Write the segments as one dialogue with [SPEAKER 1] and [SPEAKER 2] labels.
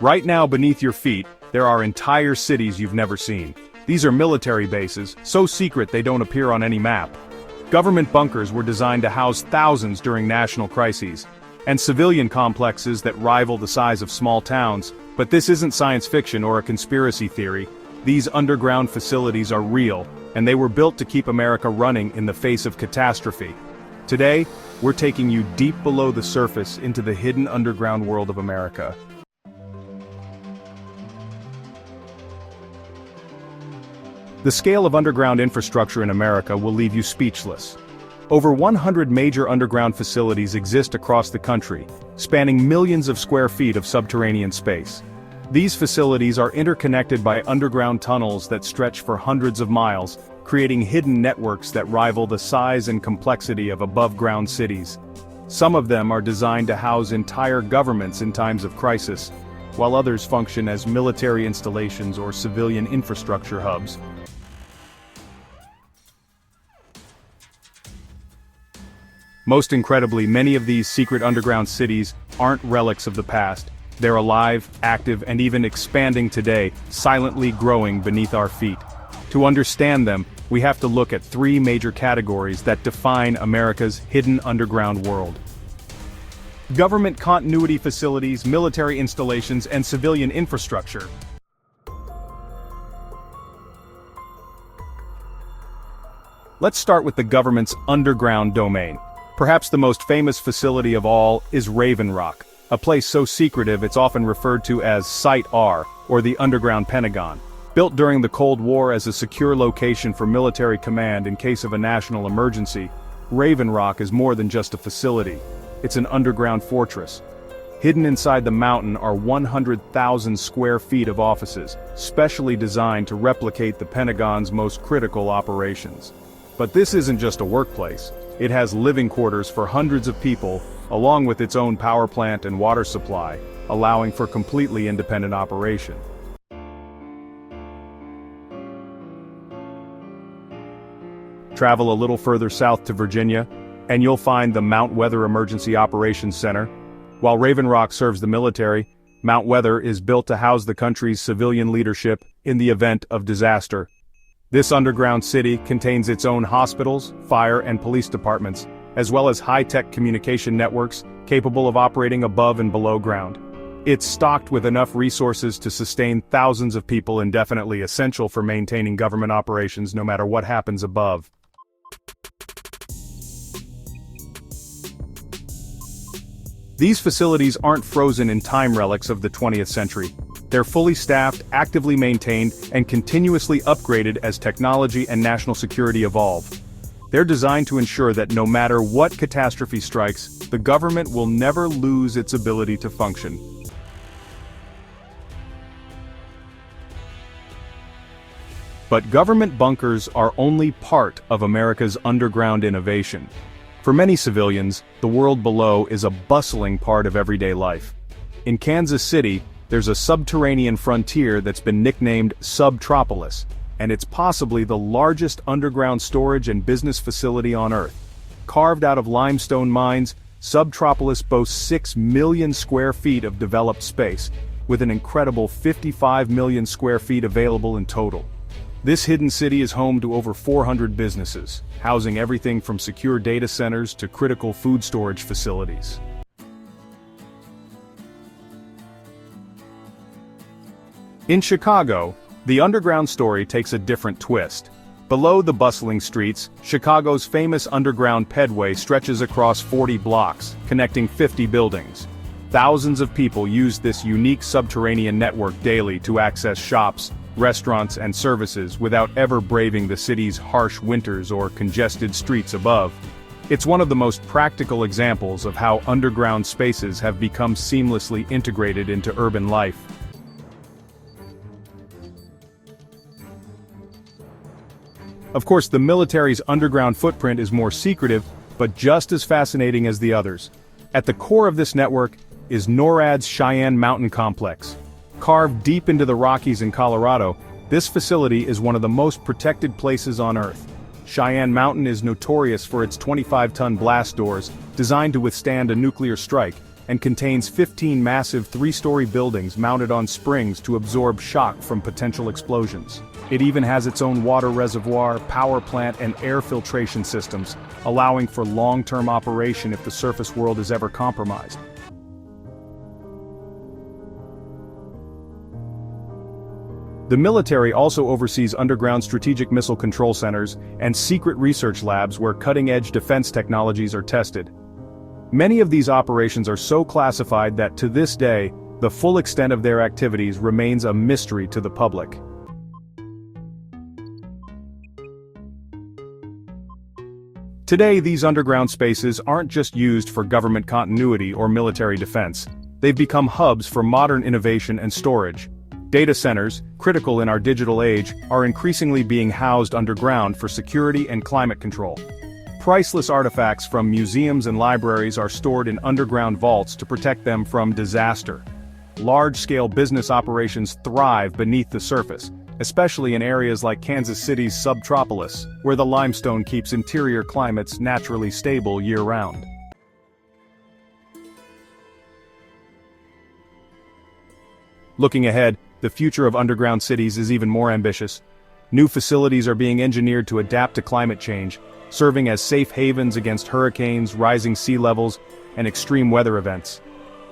[SPEAKER 1] Right now beneath your feet, there are entire cities you've never seen. These are military bases, so secret they don't appear on any map. Government bunkers were designed to house thousands during national crises, and civilian complexes that rival the size of small towns. But this isn't science fiction or a conspiracy theory. These underground facilities are real, and they were built to keep America running in the face of catastrophe. Today, we're taking you deep below the surface into the hidden underground world of America. The scale of underground infrastructure in America will leave you speechless. Over 100 major underground facilities exist across the country, spanning millions of square feet of subterranean space. These facilities are interconnected by underground tunnels that stretch for hundreds of miles, creating hidden networks that rival the size and complexity of above-ground cities. Some of them are designed to house entire governments in times of crisis, while others function as military installations or civilian infrastructure hubs. Most incredibly, many of these secret underground cities aren't relics of the past. They're alive, active, and even expanding today, silently growing beneath our feet. To understand them, we have to look at three major categories that define America's hidden underground world: government continuity facilities, military installations, and civilian infrastructure. Let's start with the government's underground domain. Perhaps the most famous facility of all is Raven Rock, a place so secretive it's often referred to as Site R, or the Underground Pentagon. Built during the Cold War as a secure location for military command in case of a national emergency, Raven Rock is more than just a facility. It's an underground fortress. Hidden inside the mountain are 100,000 square feet of offices, specially designed to replicate the Pentagon's most critical operations. But this isn't just a workplace. It has living quarters for hundreds of people, along with its own power plant and water supply, allowing for completely independent operation. Travel a little further south to Virginia, and you'll find the Mount Weather Emergency Operations Center. While Raven Rock serves the military, Mount Weather is built to house the country's civilian leadership in the event of disaster. This underground city contains its own hospitals, fire and police departments, as well as high-tech communication networks capable of operating above and below ground. It's stocked with enough resources to sustain thousands of people, indefinitely essential for maintaining government operations no matter what happens above. These facilities aren't frozen in time relics of the 20th century. They're fully staffed, actively maintained, and continuously upgraded as technology and national security evolve. They're designed to ensure that no matter what catastrophe strikes, the government will never lose its ability to function. But government bunkers are only part of America's underground innovation. For many civilians, the world below is a bustling part of everyday life. In Kansas City, there's a subterranean frontier that's been nicknamed SubTropolis, and it's possibly the largest underground storage and business facility on Earth. Carved out of limestone mines, SubTropolis boasts 6 million square feet of developed space, with an incredible 55 million square feet available in total. This hidden city is home to over 400 businesses, housing everything from secure data centers to critical food storage facilities. In Chicago, the underground story takes a different twist. Below the bustling streets, Chicago's famous underground Pedway stretches across 40 blocks, connecting 50 buildings. Thousands of people use this unique subterranean network daily to access shops, restaurants, and services without ever braving the city's harsh winters or congested streets above. It's one of the most practical examples of how underground spaces have become seamlessly integrated into urban life. Of course, the military's underground footprint is more secretive, but just as fascinating as the others. At the core of this network is NORAD's Cheyenne mountain complex. Carved deep into the Rockies in Colorado, this facility is one of the most protected places on Earth. Cheyenne Mountain is notorious for its 25-ton blast doors, designed to withstand a nuclear strike, and contains 15 massive 3-story buildings mounted on springs to absorb shock from potential explosions. It even has its own water reservoir, power plant, and air filtration systems, allowing for long-term operation if the surface world is ever compromised. The military also oversees underground strategic missile control centers and secret research labs where cutting-edge defense technologies are tested. Many of these operations are so classified that to this day, the full extent of their activities remains a mystery to the public. Today, these underground spaces aren't just used for government continuity or military defense. They've become hubs for modern innovation and storage. Data centers, critical in our digital age, are increasingly being housed underground for security and climate control. Priceless artifacts from museums and libraries are stored in underground vaults to protect them from disaster. Large-scale business operations thrive beneath the surface, especially in areas like Kansas City's SubTropolis, where the limestone keeps interior climates naturally stable year-round. Looking ahead, the future of underground cities is even more ambitious. New facilities are being engineered to adapt to climate change, serving as safe havens against hurricanes, rising sea levels, and extreme weather events.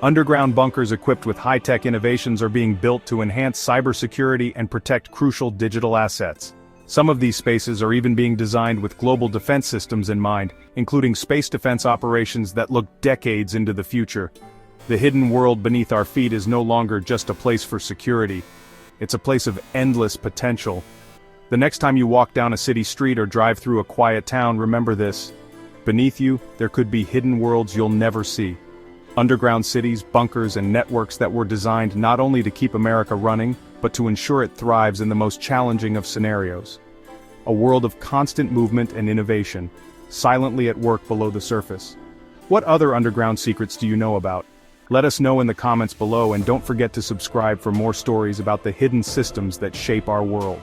[SPEAKER 1] Underground bunkers equipped with high-tech innovations are being built to enhance cybersecurity and protect crucial digital assets. Some of these spaces are even being designed with global defense systems in mind, including space defense operations that look decades into the future. The hidden world beneath our feet is no longer just a place for security. It's a place of endless potential. The next time you walk down a city street or drive through a quiet town, remember this. Beneath you, there could be hidden worlds you'll never see. Underground cities, bunkers, and networks that were designed not only to keep America running, but to ensure it thrives in the most challenging of scenarios. A world of constant movement and innovation, silently at work below the surface. What other underground secrets do you know about? Let us know in the comments below, and don't forget to subscribe for more stories about the hidden systems that shape our world.